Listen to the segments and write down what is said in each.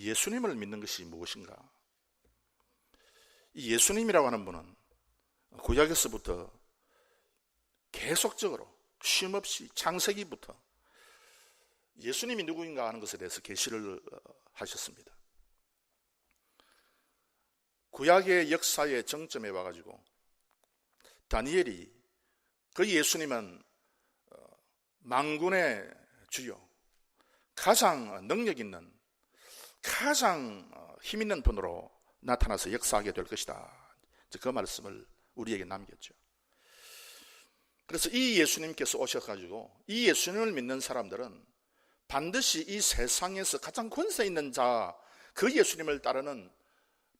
예수님을 믿는 것이 무엇인가? 이 예수님이라고 하는 분은 구약에서부터 계속적으로 쉼없이 창세기부터 예수님이 누구인가 하는 것에 대해서 계시를 하셨습니다. 구약의 역사의 정점에 와가지고 다니엘이 그 예수님은 만군의 주요, 가장 능력 있는, 가장 힘 있는 분으로 나타나서 역사하게 될 것이다, 그 말씀을 우리에게 남겼죠. 그래서 이 예수님께서 오셔가지고 이 예수님을 믿는 사람들은 반드시 이 세상에서 가장 권세 있는 자, 그 예수님을 따르는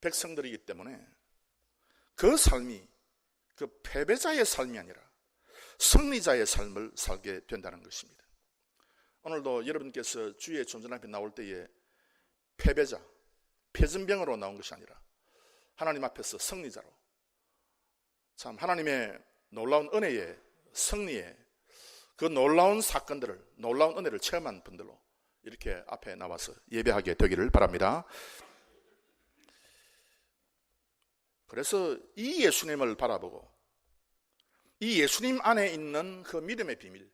백성들이기 때문에 그 삶이 그 패배자의 삶이 아니라 승리자의 삶을 살게 된다는 것입니다. 오늘도 여러분께서 주의 존전 앞에 나올 때에 패배자, 패전병으로 나온 것이 아니라 하나님 앞에서 승리자로, 참 하나님의 놀라운 은혜의 승리의 그 놀라운 사건들을, 놀라운 은혜를 체험한 분들로 이렇게 앞에 나와서 예배하게 되기를 바랍니다. 그래서 이 예수님을 바라보고 이 예수님 안에 있는 그 믿음의 비밀,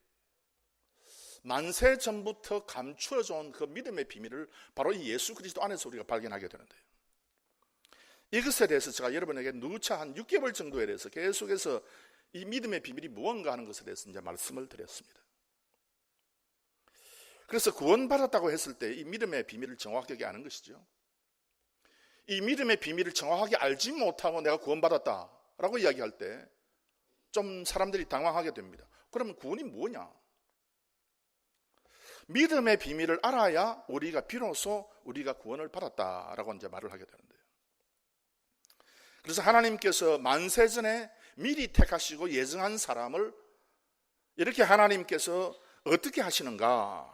만세 전부터 감추어져 온 그 믿음의 비밀을 바로 이 예수 그리스도 안에서 우리가 발견하게 되는데요. 이것에 대해서 제가 여러분에게 누차 한 6개월 정도에 대해서 계속해서 이 믿음의 비밀이 무언가 하는 것에 대해서 이제 말씀을 드렸습니다. 그래서 구원받았다고 했을 때 이 믿음의 비밀을 정확하게 아는 것이죠. 이 믿음의 비밀을 정확하게 알지 못하고 내가 구원받았다라고 이야기할 때 좀 사람들이 당황하게 됩니다. 그러면 구원이 뭐냐? 믿음의 비밀을 알아야 우리가 비로소 우리가 구원을 받았다라고 이제 말을 하게 되는데요. 그래서 하나님께서 만세전에 미리 택하시고 예정한 사람을 이렇게 하나님께서 어떻게 하시는가?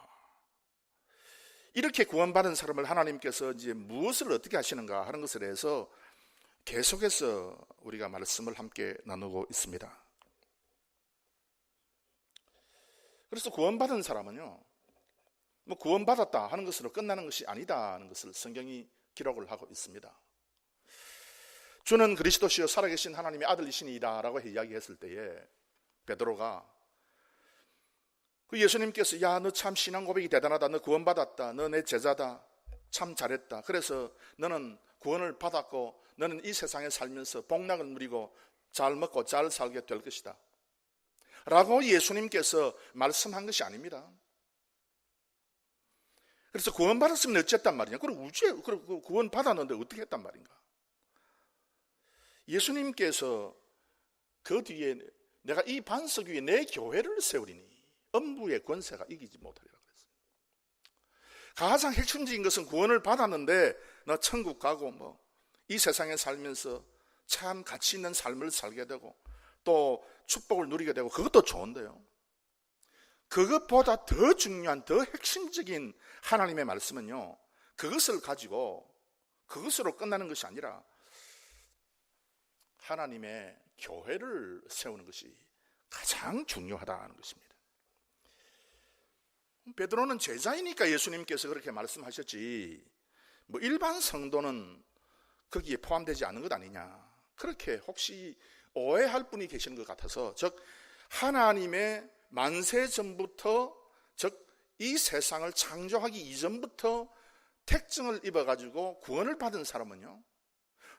이렇게 구원받은 사람을 하나님께서 이제 무엇을 어떻게 하시는가 하는 것에 대해서 계속해서 우리가 말씀을 함께 나누고 있습니다. 그래서 구원받은 사람은요, 뭐 구원받았다 하는 것으로 끝나는 것이 아니다 하는 것을 성경이 기록을 하고 있습니다. 주는 그리스도시요 살아계신 하나님의 아들이시니이다 라고 이야기했을 때에 베드로가 그 예수님께서 야, 너 참 신앙 고백이 대단하다, 너 구원받았다, 너 내 제자다, 참 잘했다, 그래서 너는 구원을 받았고 너는 이 세상에 살면서 복락을 누리고 잘 먹고 잘 살게 될 것이다 라고 예수님께서 말씀한 것이 아닙니다. 그래서 구원받았으면 어쨌단 말이냐? 그럼 우주에 구원받았는데 어떻게 했단 말인가? 예수님께서 그 뒤에 내가 이 반석 위에 내 교회를 세우리니 음부의 권세가 이기지 못하리라 그랬어요. 가장 핵심적인 것은 구원을 받았는데 너 천국 가고 뭐 이 세상에 살면서 참 가치 있는 삶을 살게 되고 또 축복을 누리게 되고 그것도 좋은데요. 그것보다 더 중요한 더 핵심적인 하나님의 말씀은요, 그것을 가지고 그것으로 끝나는 것이 아니라 하나님의 교회를 세우는 것이 가장 중요하다는 것입니다. 베드로는 제자이니까 예수님께서 그렇게 말씀하셨지 뭐 일반 성도는 거기에 포함되지 않은 것 아니냐, 그렇게 혹시 오해할 분이 계시는 것 같아서, 즉 하나님의 만세 전부터, 즉 이 세상을 창조하기 이전부터 택증을 입어가지고 구원을 받은 사람은요,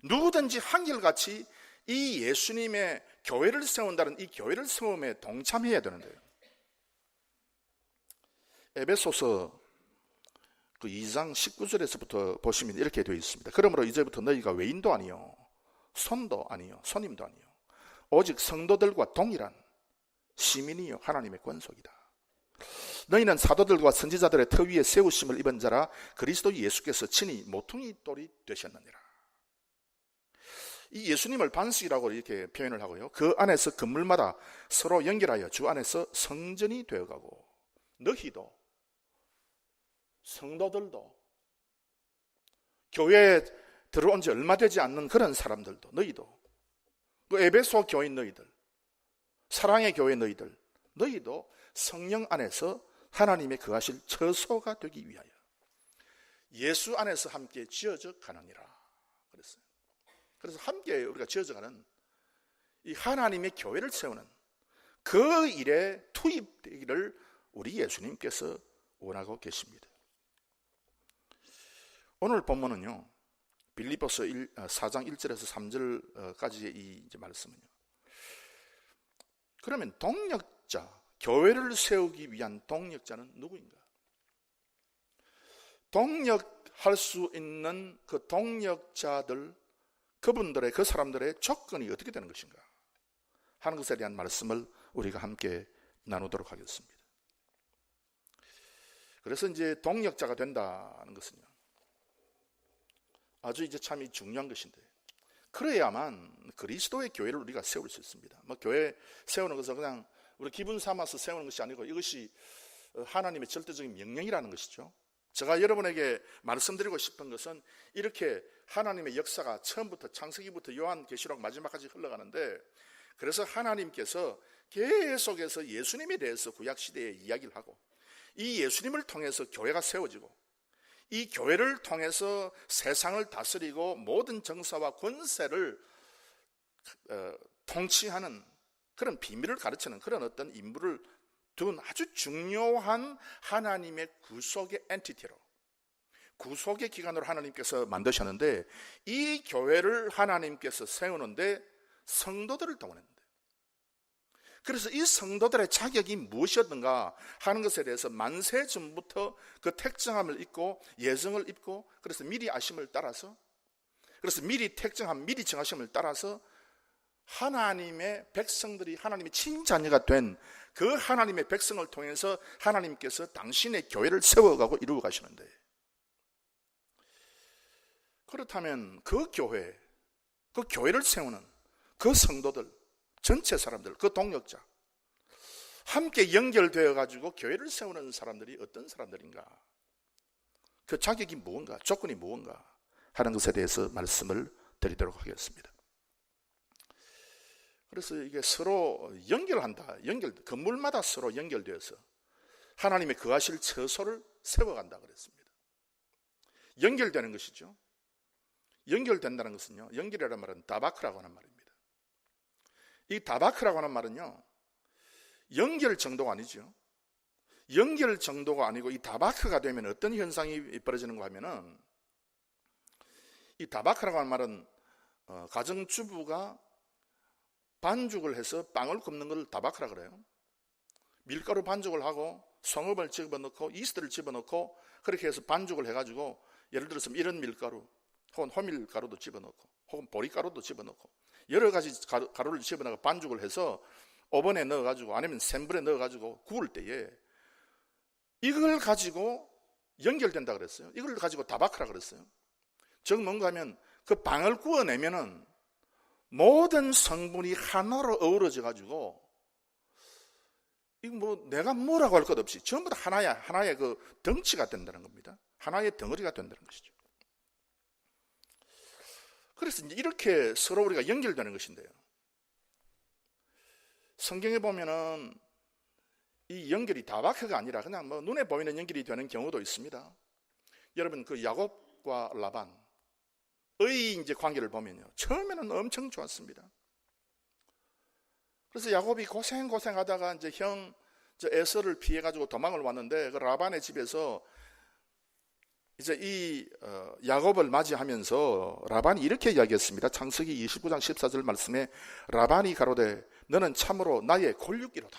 누구든지 한결같이 이 예수님의 교회를 세운다는 이 교회를 세움에 동참해야 되는데요. 에베소서 그 2장 19절에서부터 보시면 이렇게 되어 있습니다. 그러므로 이제부터 너희가 외인도 아니요 손도 아니요 손님도 아니요 오직 성도들과 동일한 시민이요 하나님의 권속이다. 너희는 사도들과 선지자들의 터 위에 세우심을 입은 자라 그리스도 예수께서 친히 모퉁이 돌이 되셨느니라. 이 예수님을 반석이라고 이렇게 표현을 하고요, 그 안에서 건물마다 서로 연결하여 주 안에서 성전이 되어가고, 너희도 성도들도 교회에 들어온 지 얼마 되지 않는 그런 사람들도, 너희도 그 에베소 교인 너희들, 사랑의 교회 너희도 성령 안에서 하나님의 거하실 처소가 되기 위하여 예수 안에서 함께 지어져 가느니라 그랬어요. 그래서 함께 우리가 지어져 가는 이 하나님의 교회를 세우는 그 일에 투입되기를 우리 예수님께서 원하고 계십니다. 오늘 본문은요, 빌립보서 4장 1절에서 3절까지의 이 말씀은요, 그러면 동력자, 교회를 세우기 위한 동력자는 누구인가? 동력할 수 있는 그 동력자들, 그분들의, 그 사람들의 조건이 어떻게 되는 것인가 하는 것에 대한 말씀을 우리가 함께 나누도록 하겠습니다. 그래서 이제 동력자가 된다는 것은요, 아주 이제 참 중요한 것인데, 그래야만 그리스도의 교회를 우리가 세울 수 있습니다. 뭐 교회 세우는 것은 그냥 우리 기분 삼아서 세우는 것이 아니고 이것이 하나님의 절대적인 명령이라는 것이죠. 제가 여러분에게 말씀드리고 싶은 것은 이렇게 하나님의 역사가 처음부터 창세기부터 요한계시록 마지막까지 흘러가는데, 그래서 하나님께서 계속해서 예수님에 대해서 구약시대에 이야기를 하고, 이 예수님을 통해서 교회가 세워지고, 이 교회를 통해서 세상을 다스리고 모든 정사와 권세를 통치하는 그런 비밀을 가르치는 그런 어떤 인물을 둔 아주 중요한 하나님의 구속의 엔티티로, 구속의 기관으로 하나님께서 만드셨는데, 이 교회를 하나님께서 세우는데 성도들을 동원했는데, 그래서 이 성도들의 자격이 무엇이었는가 하는 것에 대해서 만세 전부터 그 택정함을 입고 예정을 입고, 그래서 미리 아심을 따라서, 그래서 미리 택정함, 미리 정하심을 따라서 하나님의 백성들이 하나님의 친자녀가 된 그 하나님의 백성을 통해서 하나님께서 당신의 교회를 세워가고 이루어 가시는데, 그렇다면 그 교회, 그 교회를 세우는 그 성도들, 전체 사람들, 그 동력자, 함께 연결되어 가지고 교회를 세우는 사람들이 어떤 사람들인가, 그 자격이 무언가, 조건이 무언가 하는 것에 대해서 말씀을 드리도록 하겠습니다. 그래서 이게 서로 연결한다, 건물마다 서로 연결되어서 하나님의 거하실 처소를 세워간다 그랬습니다. 연결되는 것이죠. 연결된다는 것은요, 연결이라는 말은 다바크라고 하는 말입니다. 이 다바크라고 하는 말은요, 연결 정도가 아니죠. 연결 정도가 아니고, 이 다바크가 되면 어떤 현상이 벌어지는가 하면은, 이 다바크라고 하는 말은 가정주부가 반죽을 해서 빵을 굽는 걸 다바크라 그래요. 밀가루 반죽을 하고 송업을 집어넣고 이스트를 집어넣고 그렇게 해서 반죽을 해가지고, 예를 들어서 이런 밀가루 혹은 호밀가루도 집어넣고 혹은 보리가루도 집어넣고 여러 가지 가루를 집어넣어 반죽을 해서 오븐에 넣어가지고 아니면 센 불에 넣어가지고 구울 때에 이걸 가지고 연결된다 그랬어요. 이걸 가지고 다바크라 그랬어요. 즉 뭔가 하면 그 빵을 구워내면은 모든 성분이 하나로 어우러져 가지고, 이거 뭐 내가 뭐라고 할 것 없이 전부 다 하나의 그 덩치가 된다는 겁니다. 하나의 덩어리가 된다는 것이죠. 그래서 이제 이렇게 서로 우리가 연결되는 것인데요, 성경에 보면은 이 연결이 다바크가 아니라 그냥 뭐 눈에 보이는 연결이 되는 경우도 있습니다. 여러분, 그 야곱과 라반의 이제 관계를 보면요, 처음에는 엄청 좋았습니다. 그래서 야곱이 고생하다가 이제 형 에서를 피해가지고 도망을 왔는데, 그 라반의 집에서 이제 이 야곱을 맞이하면서 라반이 이렇게 이야기했습니다. 창세기 29장 14절 말씀에 라반이 가로되 너는 참으로 나의 골육기로다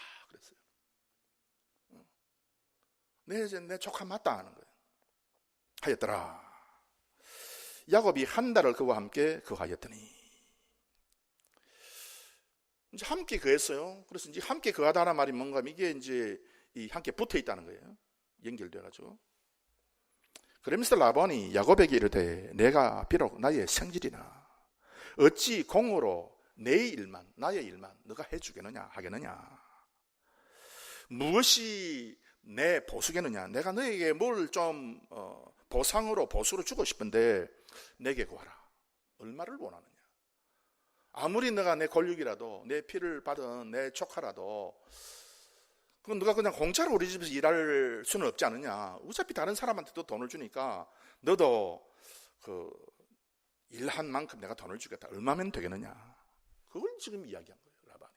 그랬어요. 내 조카 맞다 하는 거예요. 하였더라. 야곱이 한 달을 그와 함께 거하였더니, 이제 함께 거했어요. 그래서 이제 함께 거하다는 말이 뭔가 하면 이게 이제 함께 붙어 있다는 거예요. 연결돼가지고. 그러면서 라반이 야곱에게 이르되 내가 비록 나의 생질이나 어찌 공으로 나의 일만 너가 해주겠느냐 하겠느냐, 무엇이 내 보수겠느냐, 내가 너에게 뭘 좀 보수로 주고 싶은데 내게 구하라. 얼마를 원하느냐. 아무리 너가 내 골육이라도 내 피를 받은 내 조카라도 그건 누가 그냥 공짜로 우리 집에서 일할 수는 없지 않느냐. 어차피 다른 사람한테도 돈을 주니까 너도 그 일한 만큼 내가 돈을 주겠다. 얼마면 되겠느냐. 그걸 지금 이야기한 거예요, 라반이.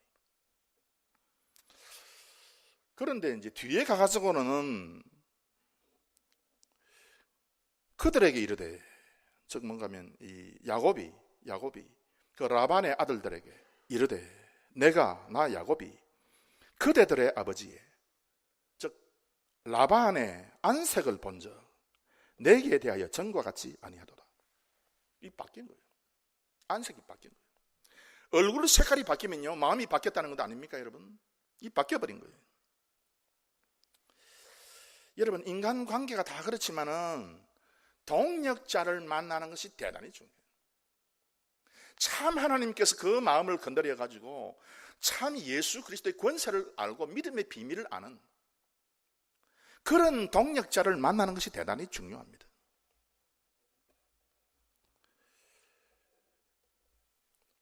그런데 이제 뒤에 가가지고는 그들에게 이르되, 즉 뭔가 하면 이 야곱이 그 라반의 아들들에게 이르되, 나 야곱이 그대들의 아버지의, 즉 라반의 안색을 본즉 내게 대하여 전과 같지 아니하도다. 이 바뀐 거예요. 안색이 바뀐 거예요. 얼굴 색깔이 바뀌면요, 마음이 바뀌었다는 것도 아닙니까, 여러분? 이 바뀌어버린 거예요. 여러분, 인간관계가 다 그렇지만은 동력자를 만나는 것이 대단히 중요해요. 참 하나님께서 그 마음을 건드려 가지고 참 예수 그리스도의 권세를 알고 믿음의 비밀을 아는 그런 동력자를 만나는 것이 대단히 중요합니다.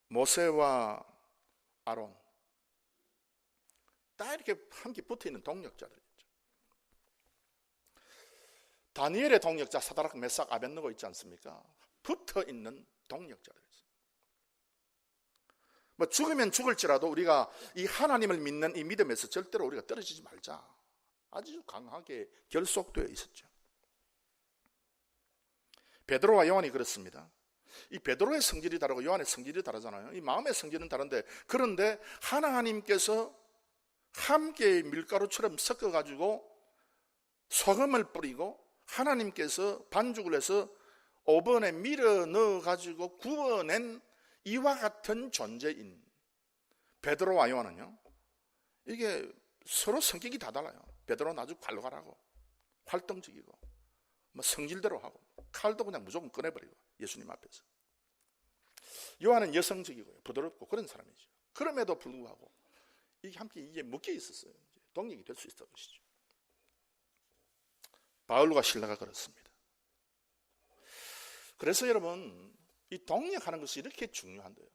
모세와 아론 딱 이렇게 함께 붙어있는 동력자들이죠. 다니엘의 동력자 사드락 메삭 아벳느고 있지 않습니까? 붙어있는 동력자들. 뭐 죽으면 죽을지라도 우리가 이 하나님을 믿는 이 믿음에서 절대로 우리가 떨어지지 말자. 아주 강하게 결속되어 있었죠. 베드로와 요한이 그렇습니다. 이 베드로의 성질이 다르고 요한의 성질이 다르잖아요. 이 마음의 성질은 다른데, 그런데 하나님께서 함께 밀가루처럼 섞어가지고 소금을 뿌리고 하나님께서 반죽을 해서 오븐에 밀어 넣어가지고 구워낸 이와 같은 존재인 베드로와 요한은요, 이게 서로 성격이 다 달라요. 베드로는 아주 활발하고 활동적이고 뭐 성질대로 하고 칼도 그냥 무조건 꺼내버리고 예수님 앞에서. 요한은 여성적이고 부드럽고 그런 사람이죠. 그럼에도 불구하고 이게 함께 이게 묶여 있었어요. 동력이 될 수 있었던 것이죠. 바울과 실라가 그렇습니다. 그래서 여러분, 이 동력하는 것이 이렇게 중요한데요.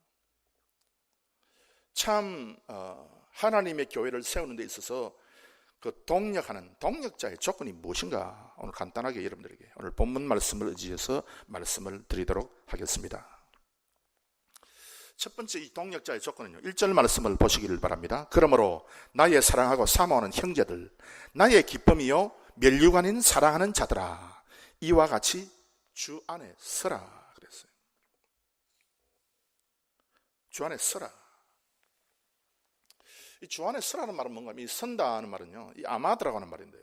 참 하나님의 교회를 세우는 데 있어서 그 동력하는 동력자의 조건이 무엇인가, 오늘 간단하게 여러분들에게 오늘 본문 말씀을 의지해서 말씀을 드리도록 하겠습니다. 첫 번째 이 동력자의 조건은요, 1절 말씀을 보시기를 바랍니다. 그러므로 나의 사랑하고 사모하는 형제들, 나의 기쁨이요 멸육 아닌 사랑하는 자들아, 이와 같이 주 안에 서라 그랬어요. 주 안에 서라. 이 주 안에 서라는 말은 뭔가, 이 선다는 말은요, 이 아마드라고 하는 말인데요.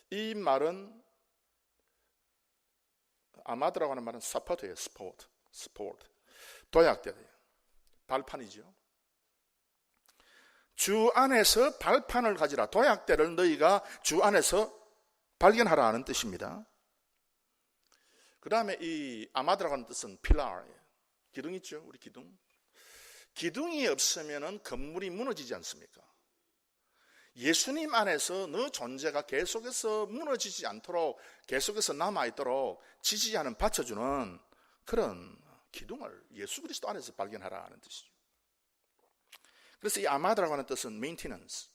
이 말은, 아마드라고 하는 말은 서포트예요. 스포트. 도약대예요. 발판이죠. 주 안에서 발판을 가지라. 도약대를 너희가 주 안에서 발견하라 하는 뜻입니다. 그 다음에 이 아마드라고 하는 뜻은 필라예요. 기둥 있죠? 우리 기둥. 기둥이 없으면 건물이 무너지지 않습니까? 예수님 안에서 너 존재가 계속해서 무너지지 않도록, 계속해서 남아있도록 지지하는, 받쳐주는 그런 기둥을 예수 그리스도 안에서 발견하라 하는 뜻이죠. 그래서 이 아마드라고 하는 뜻은 maintenance,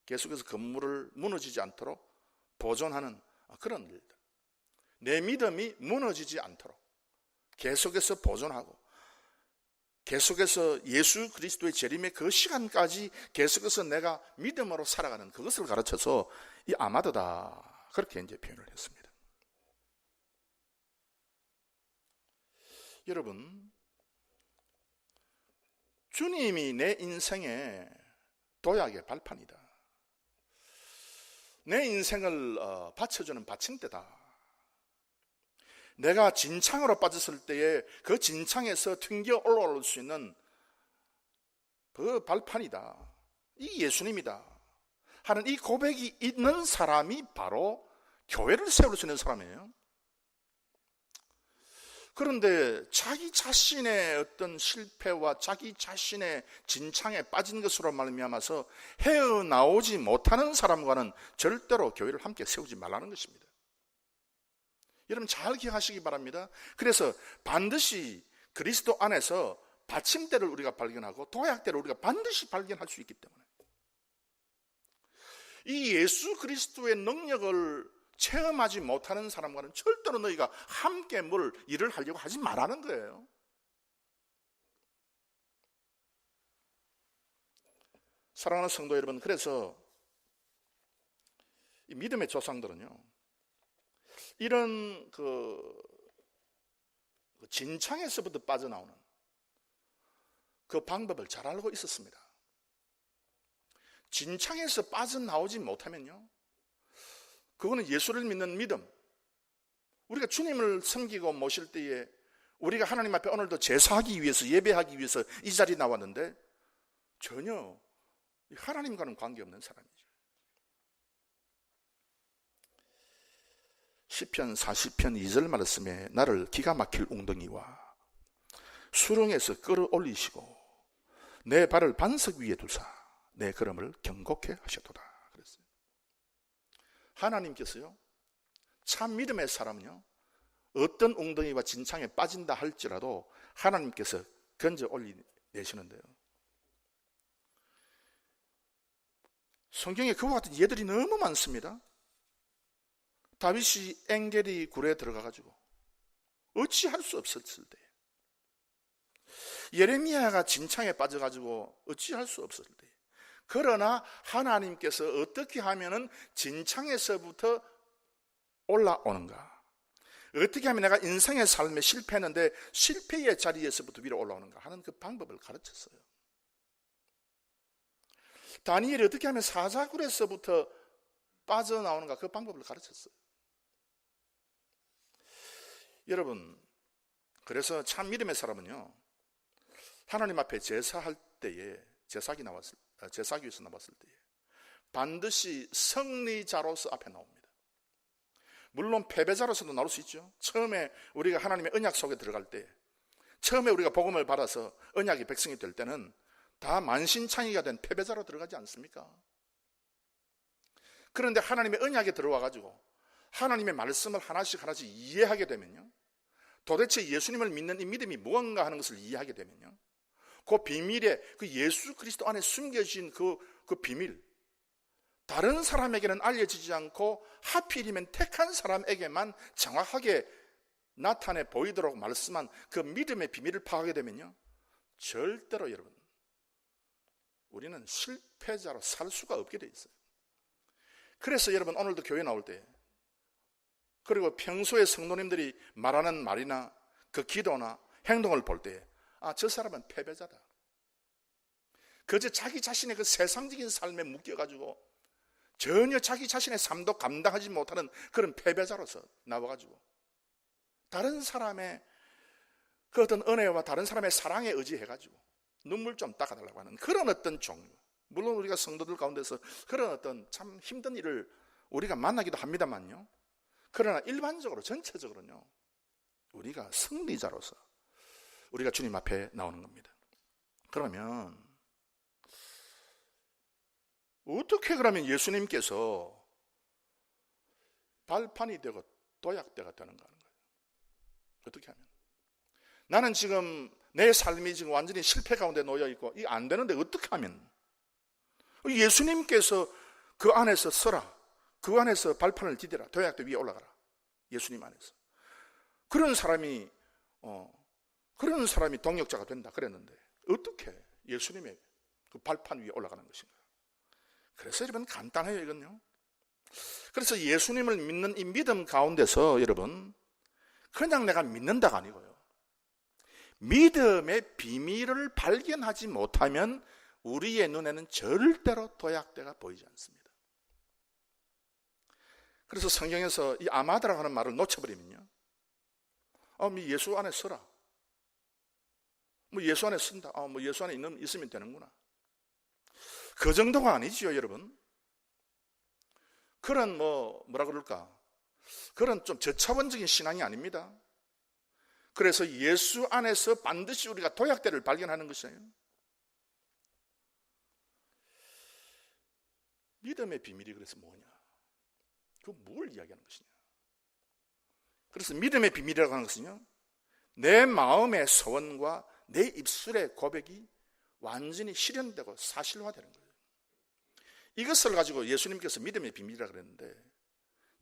계속해서 건물을 무너지지 않도록 보존하는 그런 일들. 내 믿음이 무너지지 않도록 계속해서 보존하고, 계속해서 예수 그리스도의 재림의 그 시간까지 계속해서 내가 믿음으로 살아가는 그것을 가르쳐서 이 아마드다, 그렇게 이제 표현을 했습니다. 여러분, 주님이 내 인생의 도약의 발판이다. 내 인생을 받쳐주는 받침대다. 내가 진창으로 빠졌을 때에 그 진창에서 튕겨 올라올 수 있는 그 발판이다. 이 예수님이다 하는 이 고백이 있는 사람이 바로 교회를 세울 수 있는 사람이에요. 그런데 자기 자신의 어떤 실패와 자기 자신의 진창에 빠진 것으로 말미암아서 헤어나오지 못하는 사람과는 절대로 교회를 함께 세우지 말라는 것입니다. 여러분 잘 기억하시기 바랍니다. 그래서 반드시 그리스도 안에서 받침대를 우리가 발견하고 도약대를 우리가 반드시 발견할 수 있기 때문에 이 예수 그리스도의 능력을 체험하지 못하는 사람과는 절대로 너희가 함께 뭘 일을 하려고 하지 말라는 거예요. 사랑하는 성도 여러분, 그래서 이 믿음의 조상들은요, 이런 진창에서부터 빠져나오는 그 방법을 잘 알고 있었습니다. 진창에서 빠져나오지 못하면요, 그거는 예수를 믿는 믿음, 우리가 주님을 섬기고 모실 때에 우리가 하나님 앞에 오늘도 제사하기 위해서, 예배하기 위해서 이 자리에 나왔는데 전혀 하나님과는 관계없는 사람이죠. 시편 40편 2절 말씀에 나를 기가 막힐 웅덩이와 수렁에서 끌어올리시고 내 발을 반석 위에 두사 내 걸음을 경고케 하셨도다 그랬어요. 하나님께서요, 참 믿음의 사람은요, 어떤 웅덩이와 진창에 빠진다 할지라도 하나님께서 건져 올리내시는데요, 성경에 그와 같은 예들이 너무 많습니다. 다윗이 엥게리 굴에 들어가가지고 어찌할 수 없었을 때, 예레미야가 진창에 빠져가지고 어찌할 수 없었을 때, 그러나 하나님께서 어떻게 하면은 진창에서부터 올라오는가, 어떻게 하면 내가 인생의 삶에 실패했는데 실패의 자리에서부터 위로 올라오는가 하는 그 방법을 가르쳤어요. 다니엘이 어떻게 하면 사자굴에서부터 빠져나오는가 그 방법을 가르쳤어요. 여러분, 그래서 참 믿음의 사람은요, 하나님 앞에 제사할 때에 제사기에서 나왔을 때에 반드시 승리자로서 앞에 나옵니다. 물론 패배자로서도 나올 수 있죠. 처음에 우리가 하나님의 언약 속에 들어갈 때, 처음에 우리가 복음을 받아서 언약의 백성이 될 때는 다 만신창이가 된 패배자로 들어가지 않습니까? 그런데 하나님의 언약에 들어와 가지고 하나님의 말씀을 하나씩 이해하게 되면요, 도대체 예수님을 믿는 이 믿음이 무언가 하는 것을 이해하게 되면요, 그 비밀에, 그 예수 그리스도 안에 숨겨진 그 비밀, 다른 사람에게는 알려지지 않고 하필이면 택한 사람에게만 정확하게 나타내 보이도록 말씀한 그 믿음의 비밀을 파악하게 되면요, 절대로 여러분, 우리는 실패자로 살 수가 없게 돼 있어요. 그래서 여러분, 오늘도 교회 나올 때, 그리고 평소에 성도님들이 말하는 말이나 그 기도나 행동을 볼 때, 아, 저 사람은 패배자다, 그저 자기 자신의 그 세상적인 삶에 묶여가지고 전혀 자기 자신의 삶도 감당하지 못하는 그런 패배자로서 나와가지고 다른 사람의 그 어떤 은혜와 다른 사람의 사랑에 의지해가지고 눈물 좀 닦아달라고 하는 그런 어떤 종류, 물론 우리가 성도들 가운데서 그런 어떤 참 힘든 일을 우리가 만나기도 합니다만요, 그러나 일반적으로 전체적으로는요, 우리가 승리자로서 우리가 주님 앞에 나오는 겁니다. 그러면 어떻게 그러면 예수님께서 발판이 되고 도약대가 되는가 하는 거예요. 어떻게 하면? 나는 지금 내 삶이 지금 완전히 실패 가운데 놓여 있고 이게 안 되는데 어떻게 하면? 예수님께서 그 안에서 서라, 그 안에서 발판을 디뎌라, 도약대 위에 올라가라, 예수님 안에서. 그런 사람이 동역자가 된다 그랬는데 어떻게 예수님의 그 발판 위에 올라가는 것인가? 그래서 여러분, 간단해요, 이건요. 그래서 예수님을 믿는 이 믿음 가운데서 여러분, 그냥 내가 믿는다가 아니고요, 믿음의 비밀을 발견하지 못하면 우리의 눈에는 절대로 도약대가 보이지 않습니다. 그래서 성경에서 이 아마다라고 하는 말을 놓쳐버리면요, 예수 안에 서라, 예수 안에 쓴다, 예수 안에 있으면 되는구나, 그 정도가 아니지요, 여러분. 그런 뭐라 그럴까, 그런 좀 저차원적인 신앙이 아닙니다. 그래서 예수 안에서 반드시 우리가 도약대를 발견하는 것이에요. 믿음의 비밀이 그래서 뭐냐, 그 뭘 이야기하는 것이냐. 그래서 믿음의 비밀이라고 하는 것은요, 내 마음의 소원과 내 입술의 고백이 완전히 실현되고 사실화되는 거예요. 이것을 가지고 예수님께서 믿음의 비밀이라 그랬는데,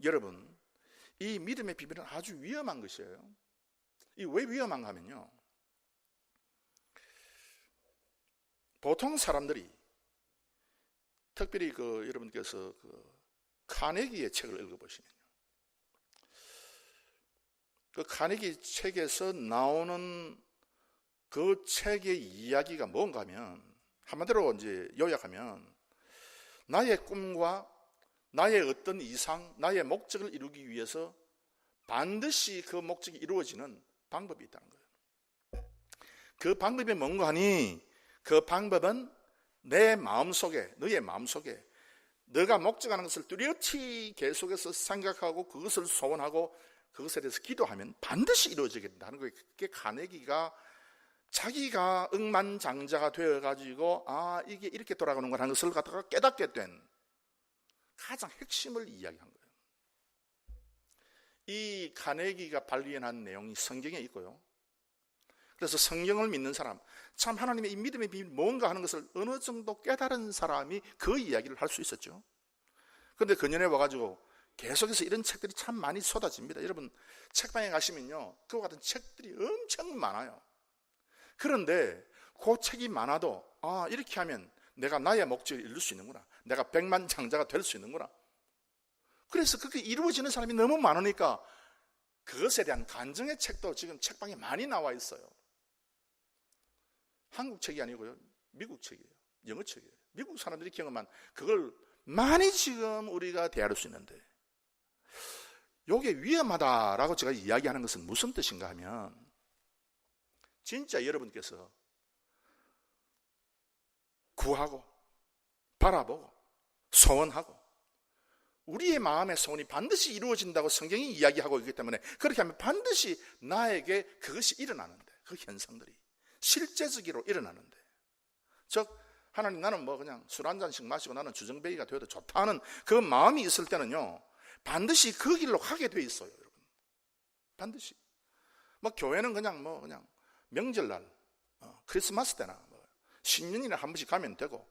여러분, 이 믿음의 비밀은 아주 위험한 것이에요. 이 왜 위험한가 하면요, 보통 사람들이, 특별히 여러분께서 카네기의 책을 읽어보시면요, 그 카네기 책에서 나오는 그 책의 이야기가 뭔가 하면, 한마디로 이제 요약하면, 나의 꿈과 나의 어떤 이상, 나의 목적을 이루기 위해서 반드시 그 목적이 이루어지는 방법이 있다는 거예요. 그 방법이 뭔가 하니, 그 방법은 내 마음속에, 너의 마음속에 너가 목적하는 것을 뚜렷이 계속해서 생각하고 그것을 소원하고 그것에 대해서 기도하면 반드시 이루어지게 된다는 거예요. 그게 카네기가 자기가 억만장자가 되어가지고 이게 이렇게 돌아가는 거라는 것을 갖다가 깨닫게 된 가장 핵심을 이야기한 거예요. 이 카네기가 발견한 내용이 성경에 있고요. 그래서 성경을 믿는 사람, 참 하나님의 이 믿음의 비밀이 뭔가 하는 것을 어느 정도 깨달은 사람이 그 이야기를 할 수 있었죠. 그런데 그년에 와가지고 계속해서 이런 책들이 참 많이 쏟아집니다. 여러분, 책방에 가시면요, 그와 같은 책들이 엄청 많아요. 그런데 그 책이 많아도 이렇게 하면 내가 나의 목적을 이룰 수 있는구나, 내가 백만장자가 될 수 있는구나. 그래서 그게 이루어지는 사람이 너무 많으니까 그것에 대한 간증의 책도 지금 책방에 많이 나와 있어요. 한국 책이 아니고요, 미국 책이에요. 영어 책이에요. 미국 사람들이 경험한 그걸 많이 지금 우리가 대할 수 있는데, 이게 위험하다라고 제가 이야기하는 것은 무슨 뜻인가 하면, 진짜 여러분께서 구하고 바라보고 소원하고 우리의 마음의 소원이 반드시 이루어진다고 성경이 이야기하고 있기 때문에, 그렇게 하면 반드시 나에게 그것이 일어나는데, 그 현상들이 실제적으로 일어나는데, 즉 하나님, 나는 그냥 술 한 잔씩 마시고 나는 주정뱅이가 되어도 좋다는 그 마음이 있을 때는요, 반드시 그 길로 가게 돼 있어요. 여러분, 반드시. 교회는 그냥 명절날, 크리스마스 때나 신년이나 한 번씩 가면 되고,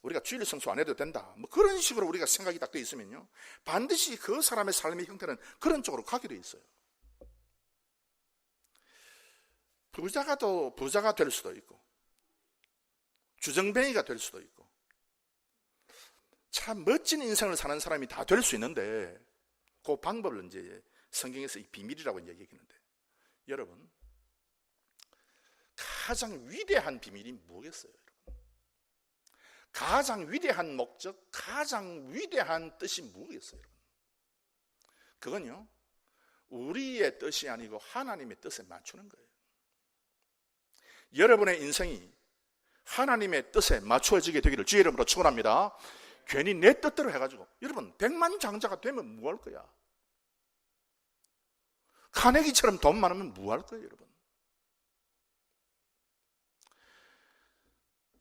우리가 주일 성수 안 해도 된다, 그런 식으로 우리가 생각이 딱 돼 있으면요, 반드시 그 사람의 삶의 형태는 그런 쪽으로 가게 돼 있어요. 부자가 될 수도 있고 주정뱅이가 될 수도 있고, 참 멋진 인생을 사는 사람이 다 될 수 있는데, 그 방법을 이제 성경에서 이 비밀이라고 얘기했는데, 여러분, 가장 위대한 비밀이 뭐겠어요? 여러분, 가장 위대한 목적, 가장 위대한 뜻이 뭐겠어요? 여러분, 그건요, 우리의 뜻이 아니고 하나님의 뜻에 맞추는 거예요. 여러분의 인생이 하나님의 뜻에 맞추어지게 되기를 주의 이름으로 축원합니다. 괜히 내 뜻대로 해가지고, 여러분, 백만장자가 되면 뭐 할 거야? 카네기처럼 돈 많으면 뭐 할 거예요?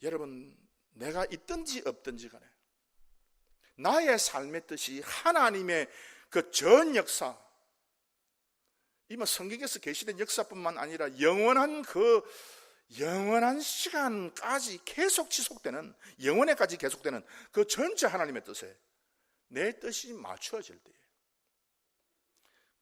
여러분, 내가 있든지 없든지 간에 나의 삶의 뜻이 하나님의 그 전 역사, 이미 성경에서 계시된 역사뿐만 아니라 영원한 시간까지 계속 지속되는, 영원에까지 계속되는 그 전체 하나님의 뜻에 내 뜻이 맞추어질 때,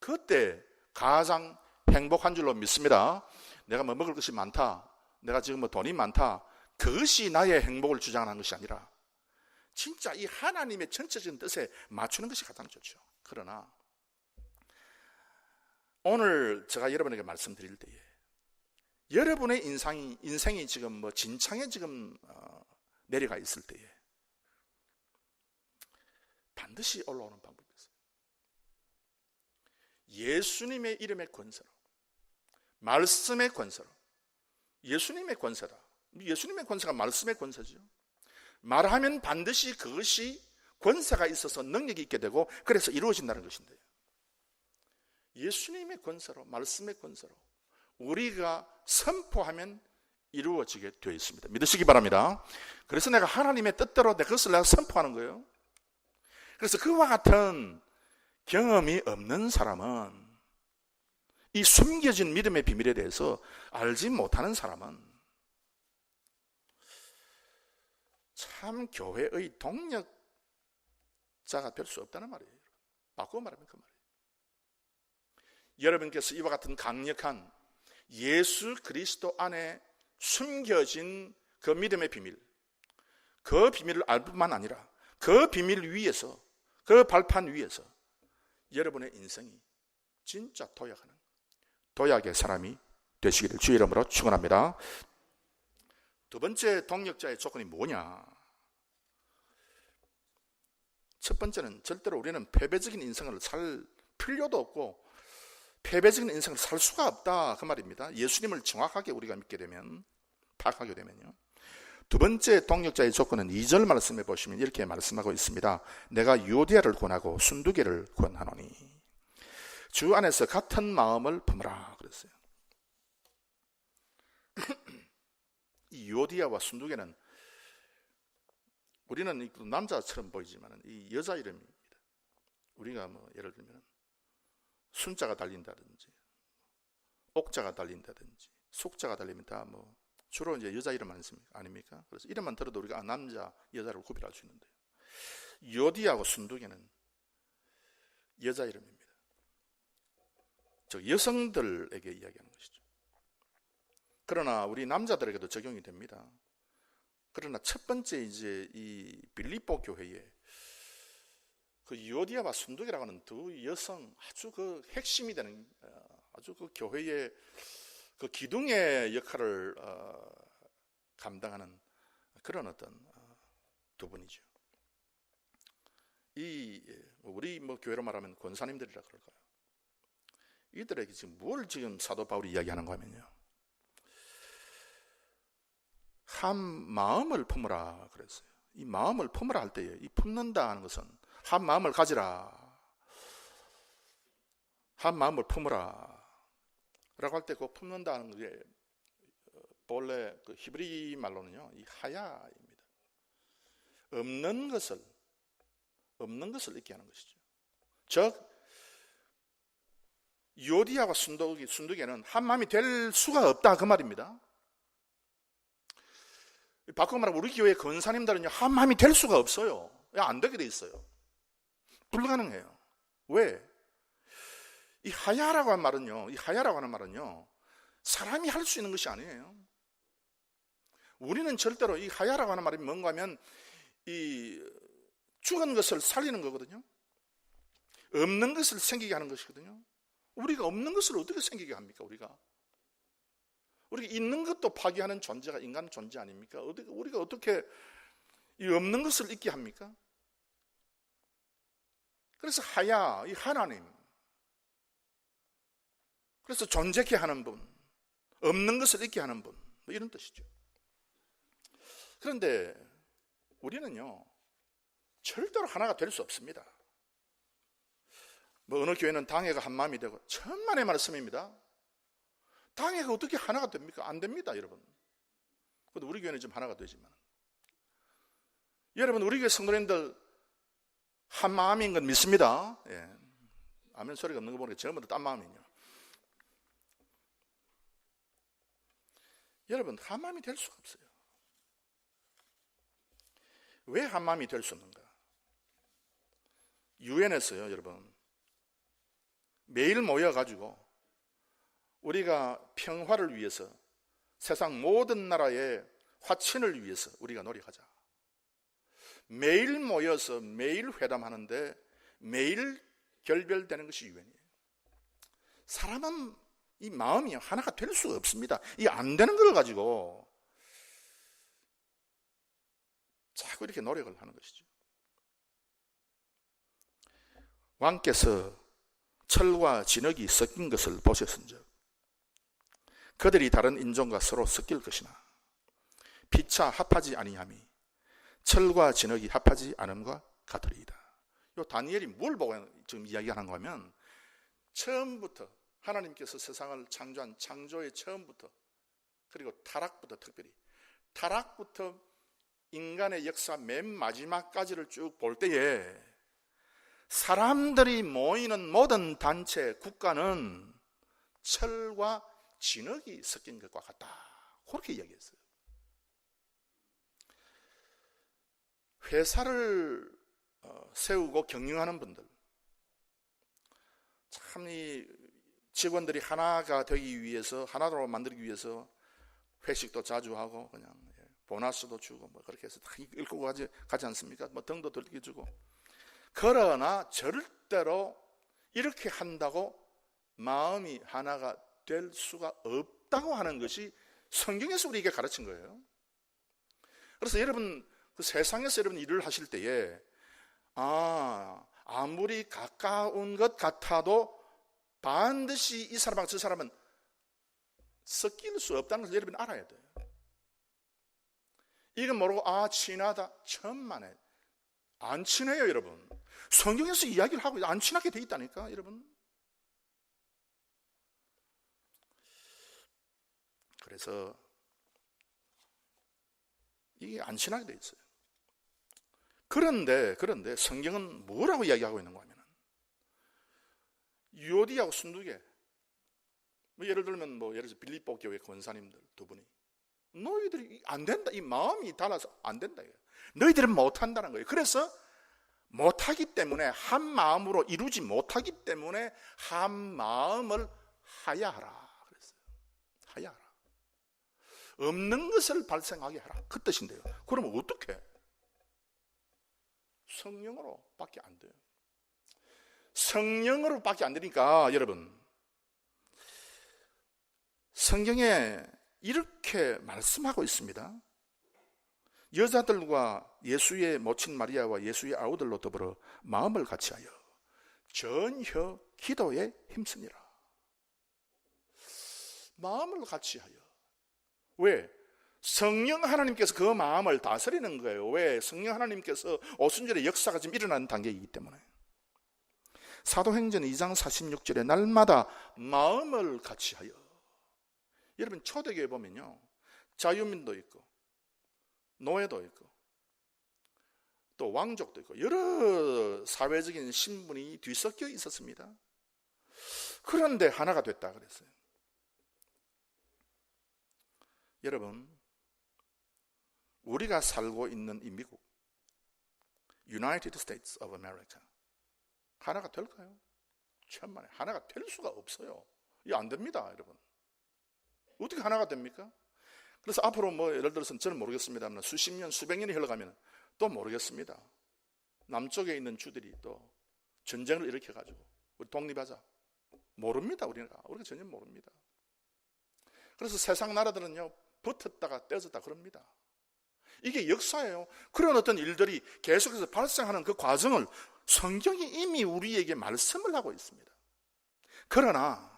그때 가장 행복한 줄로 믿습니다. 내가 먹을 것이 많다, 내가 지금 돈이 많다, 그것이 나의 행복을 주장하는 것이 아니라 진짜 이 하나님의 전체적인 뜻에 맞추는 것이 가장 좋죠. 그러나 오늘 제가 여러분에게 말씀드릴 때에, 여러분의 인생이 지금 진창에 지금 내려가 있을 때에 반드시 올라오는 방법이 있어요. 예수님의 이름의 권세로, 말씀의 권세로. 예수님의 권세다. 예수님의 권세가 말씀의 권세죠. 말하면 반드시 그것이 권세가 있어서 능력이 있게 되고, 그래서 이루어진다는 것인데요, 예수님의 권세로, 말씀의 권세로 우리가 선포하면 이루어지게 되어 있습니다. 믿으시기 바랍니다. 그래서 내가 하나님의 뜻대로 그것을 내가 선포하는 거예요. 그래서 그와 같은 경험이 없는 사람은, 이 숨겨진 믿음의 비밀에 대해서 알지 못하는 사람은 참 교회의 동력 자가 될 수 없다는 말이에요. 바꾸어 말하면 그 말이에요. 여러분께서 이와 같은 강력한 예수 그리스도 안에 숨겨진 그 믿음의 비밀, 그 비밀을 알 뿐만 아니라 그 비밀 위에서, 그 발판 위에서 여러분의 인생이 진짜 도약하는 도약의 사람이 되시기를 주의 이름으로 축원합니다. 두 번째 동력자의 조건이 뭐냐? 첫 번째는 절대로 우리는 패배적인 인생을 살 필요도 없고 패배적인 인생을 살 수가 없다 그 말입니다. 예수님을 정확하게 우리가 믿게 되면, 파악하게 되면요. 두 번째 동력자의 조건은 2절 말씀해 보시면 이렇게 말씀하고 있습니다. 내가 유오디아를 권하고 순두개를 권하노니 주 안에서 같은 마음을 품으라 그랬어요. 이 유오디아와 순두개는 우리는 남자처럼 보이지만 이 여자 이름입니다. 우리가 뭐 예를 들면 순자가 달린다든지 옥자가 달린다든지 속자가 달리면 다 뭐 주로 이제 여자 이름 아닙니까? 그래서 이름만 들어도 우리가 남자, 여자를 구별할 수 있는데요. 유오디아하고 순두개는 여자 이름입니다. 즉 여성들에게 이야기하는 것이죠. 그러나 우리 남자들에게도 적용이 됩니다. 그러나 첫 번째 이제 이 빌립보 교회에 그 유오디아와 순두개라고 하는 두 여성 아주 그 핵심이 되는 아주 그 교회의 그 기둥의 역할을 감당하는 그런 어떤 두 분이죠. 이 우리 뭐 교회로 말하면 권사님들이라 그럴까요? 이들에게 지금 뭘 지금 사도 바울이 이야기하는가 하면요. 한 마음을 품으라 그랬어요. 이 마음을 품으라 할 때에 이 품는다 하는 것은 한 마음을 가지라, 한 마음을 품으라 라고 할 때 그 품는다 하는 게 본래 그 히브리 말로는요 이 하야입니다. 없는 것을 있게 하는 것이죠. 즉 유오디아와 순두개는 한 마음이 될 수가 없다 그 말입니다. 바꿔 말하면 우리 교회 권사님들은요 한 마음이 될 수가 없어요. 안 되게 돼 있어요. 불가능해요. 왜? 이 하야라고 하는 말은요 사람이 할 수 있는 것이 아니에요. 우리는 절대로 이 하야라고 하는 말이 뭔가 하면 이 죽은 것을 살리는 거거든요. 없는 것을 생기게 하는 것이거든요. 우리가 없는 것을 어떻게 생기게 합니까? 우리가 있는 것도 파괴하는 존재가 인간 존재 아닙니까? 우리가 어떻게 이 없는 것을 있게 합니까? 그래서 하야, 이 하나님, 그래서 존재케 하는 분, 없는 것을 있게 하는 분, 뭐 이런 뜻이죠. 그런데 우리는요 절대로 하나가 될 수 없습니다. 뭐 어느 교회는 당회가 한 마음이 되고, 천만의 말씀입니다. 당회가 어떻게 하나가 됩니까? 안 됩니다, 여러분. 그래도 우리 교회는 좀 하나가 되지만, 여러분 우리 교회 성도님들 한 마음인 건 믿습니다. 예. 아멘 소리가 없는 거 보니까 전부 다 딴 마음이네요. 여러분 한 마음이 될 수가 없어요. 왜 한 마음이 될 수 없는가? 유엔에서요 여러분 매일 모여가지고 우리가 평화를 위해서 세상 모든 나라의 화친을 위해서 우리가 노력하자. 매일 모여서 매일 회담하는데 매일 결별되는 것이 유엔이에요. 사람은 이 마음이 하나가 될 수가 없습니다. 이 안 되는 걸 가지고 자꾸 이렇게 노력을 하는 것이죠. 왕께서 철과 진흙이 섞인 것을 보셨은즉 그들이 다른 인종과 서로 섞일 것이나 피차 합하지 아니함이 철과 진흙이 합하지 않음과 같으리이다. 요 다니엘이 뭘 보고 지금 이야기하는 거면 처음부터 하나님께서 세상을 창조한 창조의 처음부터 그리고 타락부터 특별히 타락부터 인간의 역사 맨 마지막까지를 쭉 볼 때에 사람들이 모이는 모든 단체, 국가는 철과 진흙이 섞인 것과 같다. 그렇게 이야기했어요. 회사를 세우고 경영하는 분들, 참 이 직원들이 하나가 되기 위해서, 하나로 만들기 위해서 회식도 자주 하고 그냥 보너스도 주고 뭐 그렇게 해서 다 읽고 가지 않습니까? 뭐 등도 들려주고. 그러나 절대로 이렇게 한다고 마음이 하나가 될 수가 없다고 하는 것이 성경에서 우리에게 가르친 거예요. 그래서 여러분 그 세상에서 여러분 일을 하실 때에 아무리 가까운 것 같아도 반드시 이 사람하고 저 사람은 섞일 수 없다는 것을 여러분이 알아야 돼요. 이건 모르고 친하다, 천만에 안 친해요. 여러분 성경에서 이야기를 하고 안 친하게 돼 있다니까. 여러분 그래서 이게 안 친하게 돼 있어요. 그런데 성경은 뭐라고 이야기하고 있는가 하면 유오디하고 순두계, 예를 들면 예를 들어서 빌립보 교회 권사님들 두 분이 너희들이 안 된다, 이 마음이 달라서 안 된다, 너희들은 못한다는 거예요. 그래서 못하기 때문에 한 마음으로 이루지 못하기 때문에 한 마음을 하야하라 그랬어요. 하야하라, 없는 것을 발생하게 하라 그 뜻인데요. 그러면 어떻게? 성령으로 밖에 안 돼요. 성령으로 밖에 안 되니까 여러분 성경에 이렇게 말씀하고 있습니다. 여자들과 예수의 모친 마리아와 예수의 아우들로 더불어 마음을 같이하여 전혀 기도에 힘쓰니라. 마음을 같이하여. 왜? 성령 하나님께서 그 마음을 다스리는 거예요. 왜? 성령 하나님께서 오순절의 역사가 지금 일어나는 단계이기 때문에. 사도행전 2장 46절에 날마다 마음을 같이하여. 여러분 초대교회 보면요, 자유민도 있고 노예도 있고 또 왕족도 있고 여러 사회적인 신분이 뒤섞여 있었습니다. 그런데 하나가 됐다 그랬어요. 여러분 우리가 살고 있는 이 미국 United States of America 하나가 될까요? 천만에 하나가 될 수가 없어요. 이게 안 됩니다. 여러분 어떻게 하나가 됩니까? 그래서 앞으로 예를 들어서 저는 모르겠습니다만 수십 년 수백 년이 흘러가면 또 모르겠습니다. 남쪽에 있는 주들이 또 전쟁을 일으켜가지고 우리 독립하자 모릅니다. 우리가 전혀 모릅니다. 그래서 세상 나라들은요 붙었다가 떼졌다 그럽니다. 이게 역사예요. 그런 어떤 일들이 계속해서 발생하는 그 과정을 성경이 이미 우리에게 말씀을 하고 있습니다. 그러나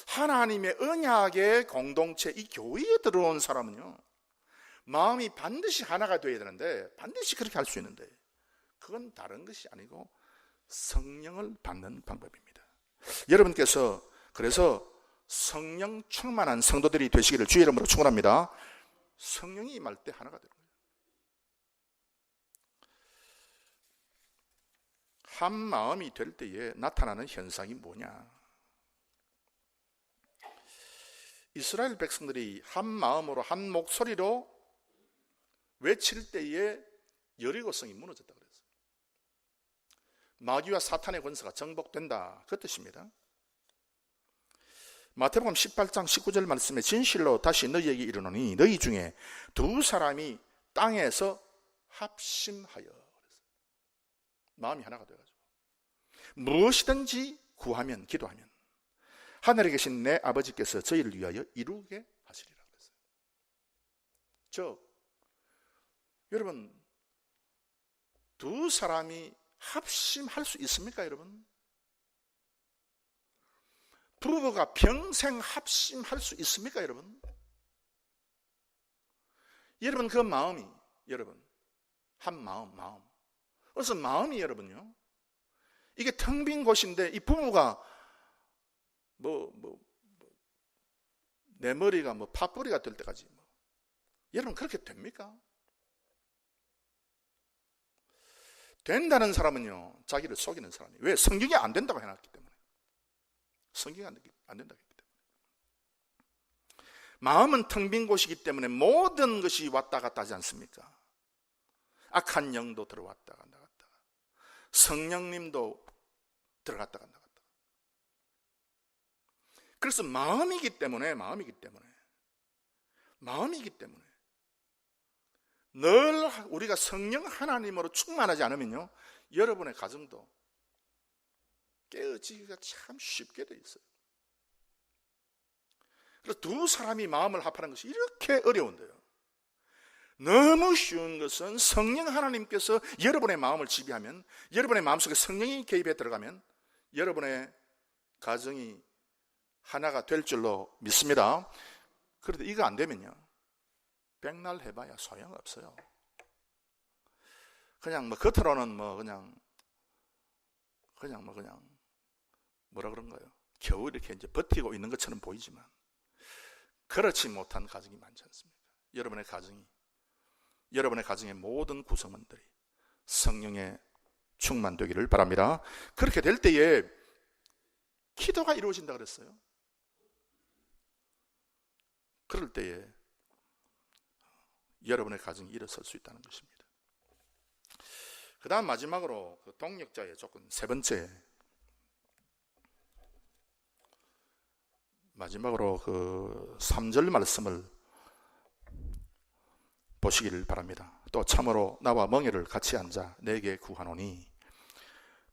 하나님의 언약의 공동체 이 교회에 들어온 사람은요 마음이 반드시 하나가 되어야 되는데 반드시 그렇게 할 수 있는데 그건 다른 것이 아니고 성령을 받는 방법입니다. 여러분께서 그래서 성령 충만한 성도들이 되시기를 주의 이름으로 축원합니다. 성령이 임할 때 하나가 되는 거예요. 한 마음이 될 때에 나타나는 현상이 뭐냐? 이스라엘 백성들이 한 마음으로 한 목소리로 외칠 때에 여리고성이 무너졌다 그랬어요. 마귀와 사탄의 권세가 정복된다 그 뜻입니다. 마태복음 18장 19절 말씀에 진실로 다시 너희에게 이르노니 너희 중에 두 사람이 땅에서 합심하여 그랬어요. 마음이 하나가 돼가지고 무엇이든지 구하면 기도하면 하늘에 계신 내 아버지께서 저희를 위하여 이루게 하시리라 그랬어요. 즉 여러분 두 사람이 합심할 수 있습니까? 여러분 부부가 평생 합심할 수 있습니까? 여러분 그 마음이 여러분 한 마음 그래서 마음이 여러분요 이게 텅 빈 곳인데 이 부부가 내 머리가 팥뿌리가 될 때까지 여러분 그렇게 됩니까? 된다는 사람은요 자기를 속이는 사람이에요. 왜? 성경이 안 된다고 해놨기 때문에. 성경이 안 된다고 했기 때문에. 마음은 텅 빈 곳이기 때문에 모든 것이 왔다 갔다 하지 않습니까? 악한 영도 들어왔다 갔다 성령님도 들어갔다 간다. 그래서 마음이기 때문에 늘 우리가 성령 하나님으로 충만하지 않으면요, 여러분의 가정도 깨어지기가 참 쉽게 돼 있어요. 그래서 두 사람이 마음을 합하는 것이 이렇게 어려운데요, 너무 쉬운 것은 성령 하나님께서 여러분의 마음을 지배하면, 여러분의 마음속에 성령이 개입해 들어가면 여러분의 가정이 하나가 될 줄로 믿습니다. 그런데 이거 안 되면요, 백날 해봐야 소용없어요. 그냥 뭐 겉으로는 뭐 그냥 뭐라 그런 거예요, 겨우 이렇게 이제 버티고 있는 것처럼 보이지만 그렇지 못한 가정이 많지 않습니까? 여러분의 가정의 모든 구성원들이 성령에 충만되기를 바랍니다. 그렇게 될 때에 기도가 이루어진다 그랬어요. 그럴 때에 여러분의 가정이 일어설 수 있다는 것입니다. 그 다음 마지막으로 그 동력자의 조건, 세 번째, 마지막으로 그 3절 말씀을 보시기를 바랍니다. 또 참으로 나와 멍에를 같이 앉아 내게 구하노니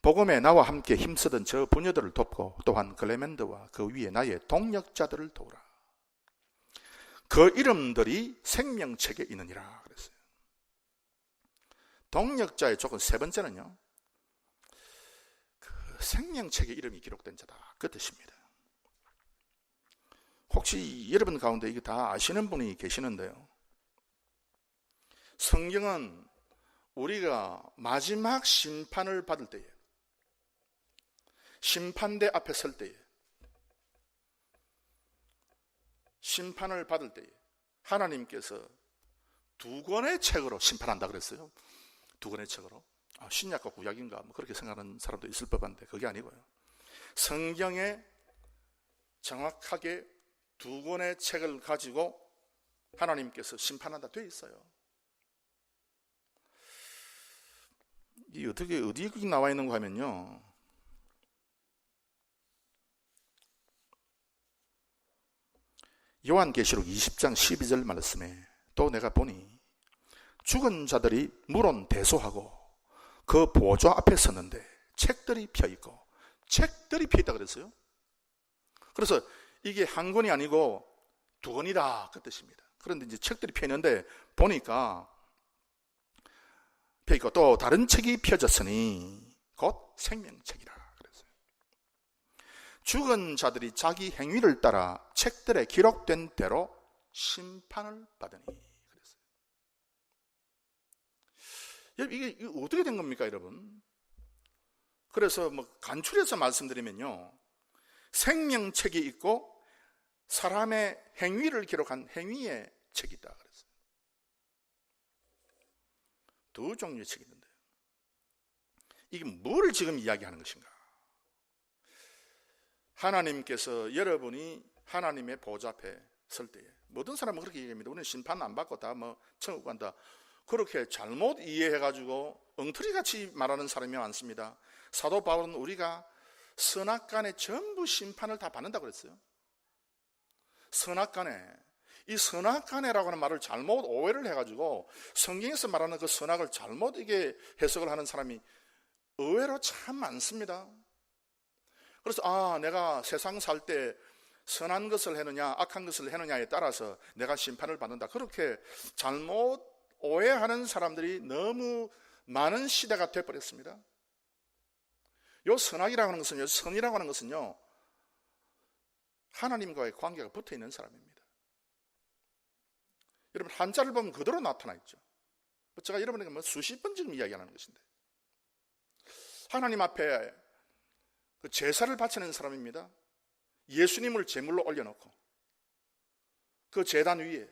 복음에 나와 함께 힘쓰던 저 부녀들을 돕고 또한 클레멘드와 그 위에 나의 동력자들을 도우라. 그 이름들이 생명책에 있느니라 그랬어요. 동력자의 조건 세 번째는요, 그 생명책에 이름이 기록된 자다, 그 뜻입니다. 혹시 여러분 가운데 이거 다 아시는 분이 계시는데요, 성경은 우리가 마지막 심판을 받을 때에, 심판대 앞에 설 때에, 심판을 받을 때에 하나님께서 두 권의 책으로 심판한다 그랬어요. 두 권의 책으로. 신약과 구약인가 뭐 그렇게 생각하는 사람도 있을 법한데 그게 아니고요, 성경에 정확하게 두 권의 책을 가지고 하나님께서 심판한다 되어 있어요. 이 어떻게 어디에 나와 있는가 하면요, 요한계시록 20장 12절 말씀에 또 내가 보니 죽은 자들이 물은 대소하고 그 보좌 앞에 섰는데 책들이 펴있고, 책들이 펴있다 그랬어요. 그래서 이게 한 권이 아니고 두 권이다 그 뜻입니다. 그런데 이제 책들이 펴있는데 보니까 펴있고 또 다른 책이 펴졌으니 곧 생명책이라 그랬어요. 죽은 자들이 자기 행위를 따라 책들에 기록된 대로 심판을 받으니 그랬어요. 이게 어떻게 된 겁니까 여러분? 그래서 뭐 간추려서 말씀드리면요, 생명책이 있고 사람의 행위를 기록한 행위의 책이 있다 그랬어요. 두 종류의 책이 있는데 이게 뭘 지금 이야기하는 것인가? 하나님께서 여러분이 하나님의 보좌 앞에 설 때에, 모든 사람은 그렇게 얘기합니다. 우리는 심판 안 받고 다 뭐 천국 간다, 그렇게 잘못 이해해가지고 엉터리같이 말하는 사람이 많습니다. 사도 바울은 우리가 선악간에 전부 심판을 다 받는다고 그랬어요. 선악간에, 이 선악간에라고 하는 말을 잘못 오해를 해가지고 성경에서 말하는 그 선악을 잘못 이게 해석을 하는 사람이 의외로 참 많습니다. 그래서 내가 세상 살 때 선한 것을 했느냐 악한 것을 했느냐에 따라서 내가 심판을 받는다, 그렇게 잘못 오해하는 사람들이 너무 많은 시대가 되어버렸습니다. 요 선악이라고 하는 것은요, 선이라고 하는 것은요, 하나님과의 관계가 붙어있는 사람입니다. 여러분 한자를 보면 그대로 나타나 있죠. 제가 여러분에게 뭐 수십 번 지금 이야기하는 것인데, 하나님 앞에 그 제사를 바치는 사람입니다. 예수님을 제물로 올려놓고 그 제단 위에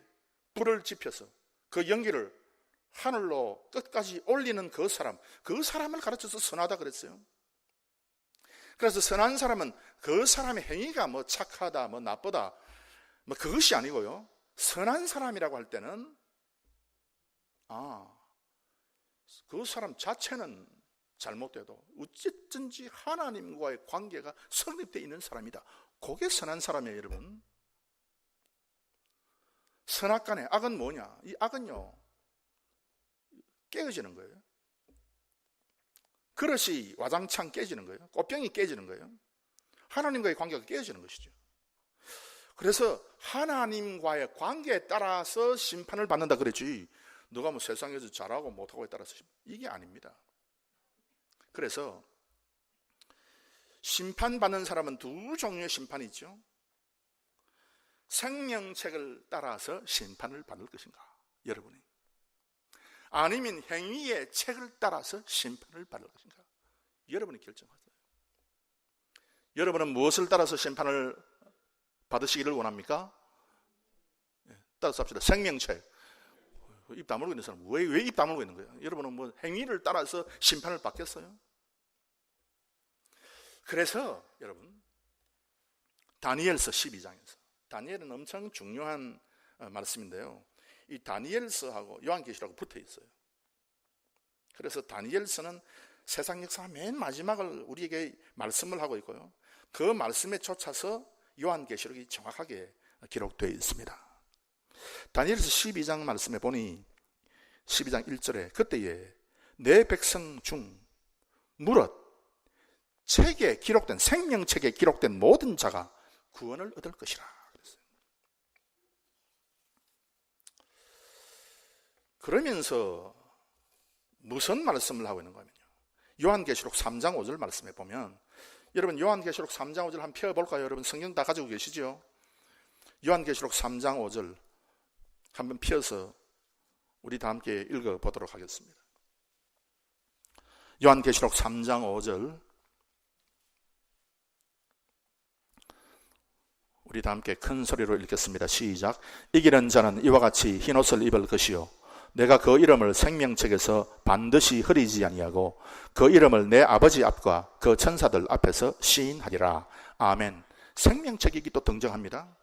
불을 지펴서 그 연기를 하늘로 끝까지 올리는 그 사람을 가르쳐서 선하다 그랬어요. 그래서 선한 사람은 그 사람의 행위가 뭐 착하다 뭐 나쁘다 뭐 그것이 아니고요, 선한 사람이라고 할 때는 그 사람 자체는 잘못돼도 어쨌든지 하나님과의 관계가 성립되어 있는 사람이다. 그게 선한 사람이에요, 여러분. 선악간에 악은 뭐냐? 이 악은요, 깨어지는 거예요. 그릇이 와장창 깨지는 거예요. 꽃병이 깨지는 거예요. 하나님과의 관계가 깨어지는 것이죠. 그래서 하나님과의 관계에 따라서 심판을 받는다 그랬지, 너가 뭐 세상에서 잘하고 못하고에 따라서 이게 아닙니다. 그래서 심판받는 사람은 두 종류의 심판이 있죠. 생명책을 따라서 심판을 받을 것인가, 여러분이, 아니면 행위의 책을 따라서 심판을 받을 것인가, 여러분이 결정하세요. 여러분은 무엇을 따라서 심판을 받으시기를 원합니까? 따라서 합시다. 생명책. 입 다물고 있는 사람, 왜 입 다물고 있는 거예요? 여러분은 뭐 행위를 따라서 심판을 받겠어요? 그래서 여러분, 다니엘서 12장에서, 다니엘은 엄청 중요한 말씀인데요, 이 다니엘서하고 요한계시록하고 붙어 있어요. 그래서 다니엘서는 세상 역사 맨 마지막을 우리에게 말씀을 하고 있고요, 그 말씀에 쫓아서 요한계시록이 정확하게 기록되어 있습니다. 다니엘서 12장 말씀에 보니 12장 1절에 그때에 내 백성 중 무릇 책에 기록된, 생명책에 기록된 모든 자가 구원을 얻을 것이라 그랬어요. 그러면서 무슨 말씀을 하고 있는 거냐면요, 요한계시록 3장 5절 말씀에 보면, 여러분 요한계시록 3장 5절 한번 펴볼까요? 여러분 성경 다 가지고 계시죠? 요한계시록 3장 5절 한번 펴서 우리 다 함께 읽어보도록 하겠습니다. 요한계시록 3장 5절 우리 다 함께 큰 소리로 읽겠습니다. 시작. 이기는 자는 이와 같이 흰옷을 입을 것이요 내가 그 이름을 생명책에서 반드시 흐리지 아니하고 그 이름을 내 아버지 앞과 그 천사들 앞에서 시인하리라. 아멘. 생명책이기 또 등장합니다.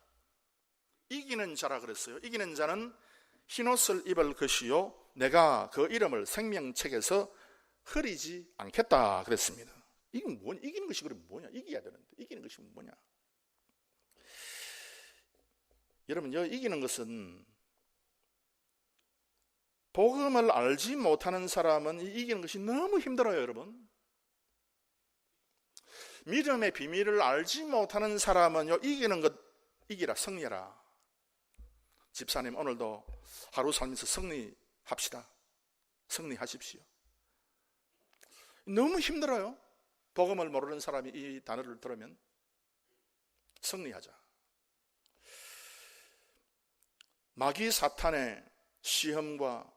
이기는 자라 그랬어요. 이기는 자는 흰옷을 입을 것이요 내가 그 이름을 생명책에서 흐리지 않겠다 그랬습니다. 이건 뭐냐? 이기는 것이 그럼 뭐냐? 이겨야 되는데 이기는 것이 뭐냐? 여러분, 이기는 것은, 복음을 알지 못하는 사람은 이기는 것이 너무 힘들어요, 여러분. 믿음의 비밀을 알지 못하는 사람은요, 이기는 것 이기라, 승리라. 집사님, 오늘도 하루 살면서 승리합시다. 승리하십시오. 너무 힘들어요. 복음을 모르는 사람이 이 단어를 들으면. 승리하자. 마귀 사탄의 시험과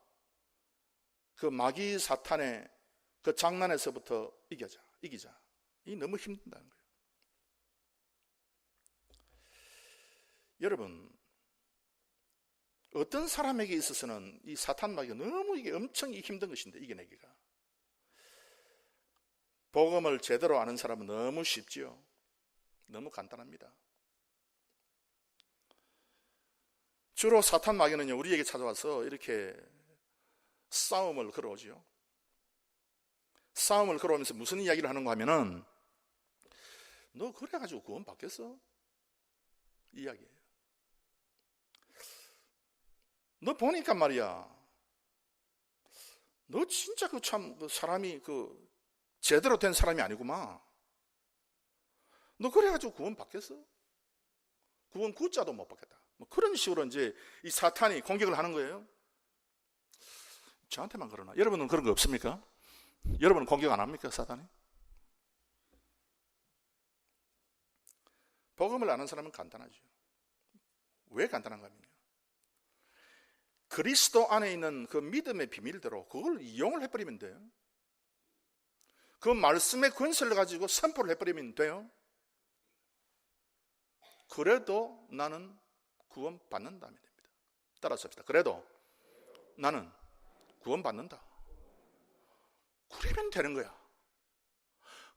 그 마귀 사탄의 그 장난에서부터 이기자. 이 너무 힘든다는 거예요. 여러분, 어떤 사람에게 있어서는 이 사탄 마귀가 너무 이게 엄청 힘든 것인데 이겨내기가. 복음을 제대로 아는 사람은 너무 쉽지요. 너무 간단합니다. 주로 사탄 마귀는요, 우리에게 찾아와서 이렇게 싸움을 걸어오죠. 싸움을 걸어오면서 무슨 이야기를 하는가 하면은, 너 그래가지고 구원 받겠어? 이 이야기예요. 너 보니까 말이야, 너 진짜 사람이 제대로 된 사람이 아니구만. 너 그래가지고 구원 받겠어? 구원 구자도 못 받겠다. 뭐 그런 식으로 이제 이 사탄이 공격을 하는 거예요. 저한테만 그러나? 여러분은 그런 거 없습니까? 여러분은 공격 안 합니까, 사탄이? 복음을 아는 사람은 간단하죠. 왜 간단한가 하면요, 그리스도 안에 있는 그 믿음의 비밀대로 그걸 이용을 해버리면 돼요. 그 말씀의 권세를 가지고 선포를 해버리면 돼요. 그래도 나는 구원 받는다면 됩니다. 따라서 합시다. 그래도 나는 구원 받는다. 그러면 되는 거야.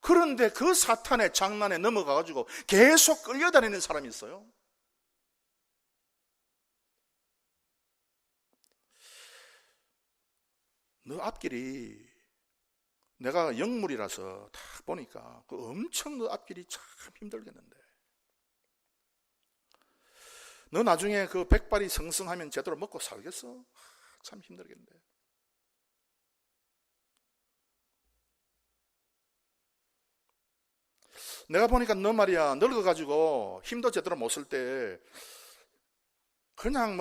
그런데 그 사탄의 장난에 넘어가가지고 계속 끌려다니는 사람이 있어요. 너 앞길이 내가 영물이라서 딱 보니까 그 엄청 그 앞길이 참 힘들겠는데, 너 나중에 그 백발이 성성하면 제대로 먹고 살겠어? 참 힘들겠는데. 내가 보니까 너 말이야, 늙어가지고 힘도 제대로 못 쓸 때 그냥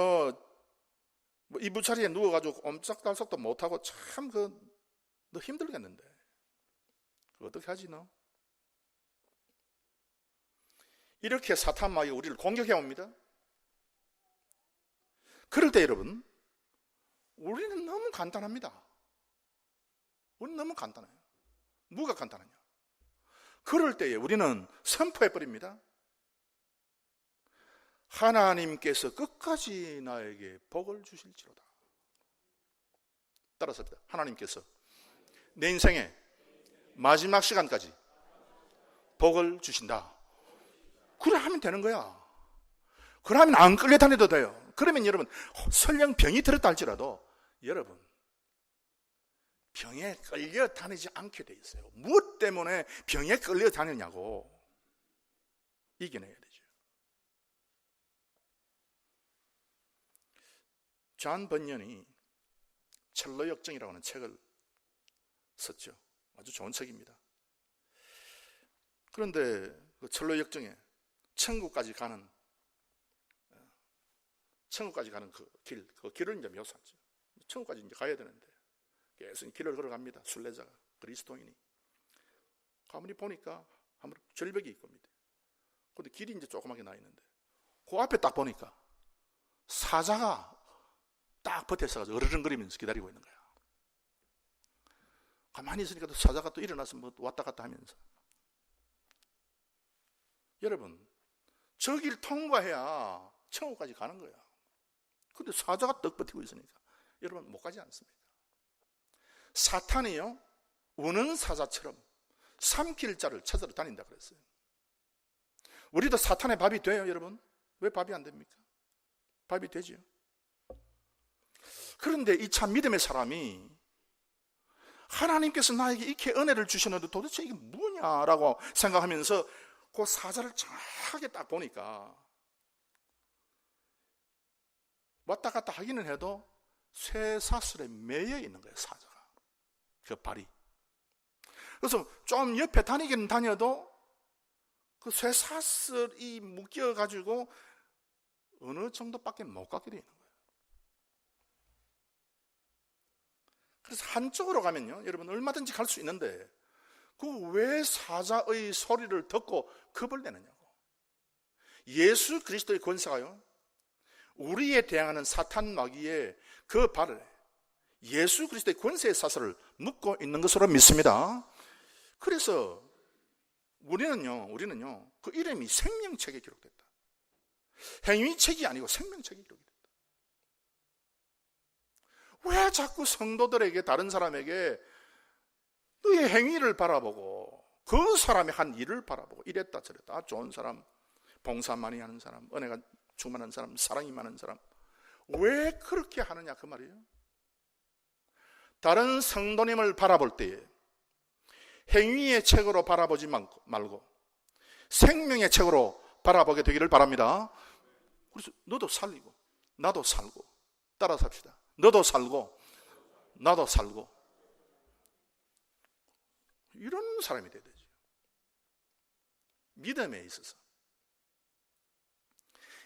이불자리에 누워가지고 옴짝달싹도 못하고 참 너 힘들겠는데. 어떻게 하지 너? 이렇게 사탄마귀가 우리를 공격해 옵니다. 그럴 때 여러분, 우리는 너무 간단합니다. 우리는 너무 간단해요. 뭐가 간단하냐? 그럴 때에 우리는 선포해버립니다. 하나님께서 끝까지 나에게 복을 주실지로다. 따라서 합니다. 하나님께서 내 인생의 마지막 시간까지 복을 주신다. 그래 하면 되는 거야. 그러면 안 끌려다녀도 돼요. 그러면 여러분, 설령 병이 들었다 할지라도 여러분, 병에 끌려다니지 않게 돼 있어요. 무엇 때문에 병에 끌려다니냐고 이겨내야 되죠. 존 번연이 철로 역정이라고 하는 책을 썼죠. 아주 좋은 책입니다. 그런데 그 철로 역정에 천국까지 가는 그 길을 이제 묘사하죠. 천국까지 이제 가야 되는데 계속 길을 걸어갑니다. 순례자가, 그리스도인이. 가만히 보니까 아무래도 절벽이 있고 밑에. 근데 길이 이제 조그맣게 나 있는데 그 앞에 딱 보니까 사자가 딱 붙어 있어가지고 어르렁거리면서 기다리고 있는 거야. 가만히 있으니까 또 사자가 또 일어나서 왔다 갔다 하면서. 여러분, 저 길 통과해야 천국까지 가는 거야. 근데 사자가 떡 버티고 있으니까 여러분 못 가지 않습니까? 사탄이요, 우는 사자처럼 삼킬 자를 찾으러 다닌다 그랬어요. 우리도 사탄의 밥이 돼요, 여러분? 왜 밥이 안 됩니까? 밥이 되지요. 그런데 이 참 믿음의 사람이 하나님께서 나에게 이렇게 은혜를 주셨는데 도대체 이게 뭐냐라고 생각하면서 그 사자를 정확하게 딱 보니까 왔다 갔다 하기는 해도 쇠사슬에 매여 있는 거예요, 사자가. 그 발이. 그래서 좀 옆에 다니긴 다녀도 그 쇠사슬이 묶여가지고 어느 정도밖에 못 가게 되는 거예요. 그래서 한쪽으로 가면요, 여러분 얼마든지 갈 수 있는데 그 왜 사자의 소리를 듣고 겁을 내느냐고. 예수 그리스도의 권세가요, 우리에 대항하는 사탄 마귀의 그 발을 예수 그리스도의 권세의 사슬을 묶고 있는 것으로 믿습니다. 그래서 우리는요 그 이름이 생명책에 기록됐다. 행위책이 아니고 생명책에 기록됐다. 왜 자꾸 성도들에게, 다른 사람에게 너의 행위를 바라보고 그 사람이 한 일을 바라보고 이랬다 저랬다, 좋은 사람, 봉사 많이 하는 사람, 은혜가 충만한 사람, 사랑이 많은 사람, 왜 그렇게 하느냐 그 말이에요. 다른 성도님을 바라볼 때에 행위의 책으로 바라보지 말고 생명의 책으로 바라보게 되기를 바랍니다. 그래서 너도 살리고 나도 살고, 따라 삽시다. 너도 살고 나도 살고, 이런 사람이 돼야 되죠. 믿음에 있어서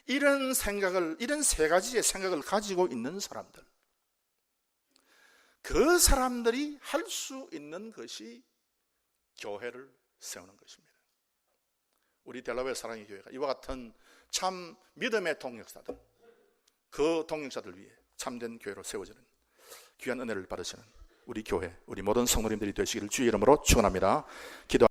이런 세 가지의 생각을 가지고 있는 사람들, 그 사람들이 할 수 있는 것이 교회를 세우는 것입니다. 우리 델라웨어 사랑의 교회가 이와 같은 참 믿음의 동역자들, 그 동역자들 위해 참된 교회로 세워지는 귀한 은혜를 받으시는 우리 교회, 우리 모든 성도님들이 되시기를 주의 이름으로 축원합니다. 기도.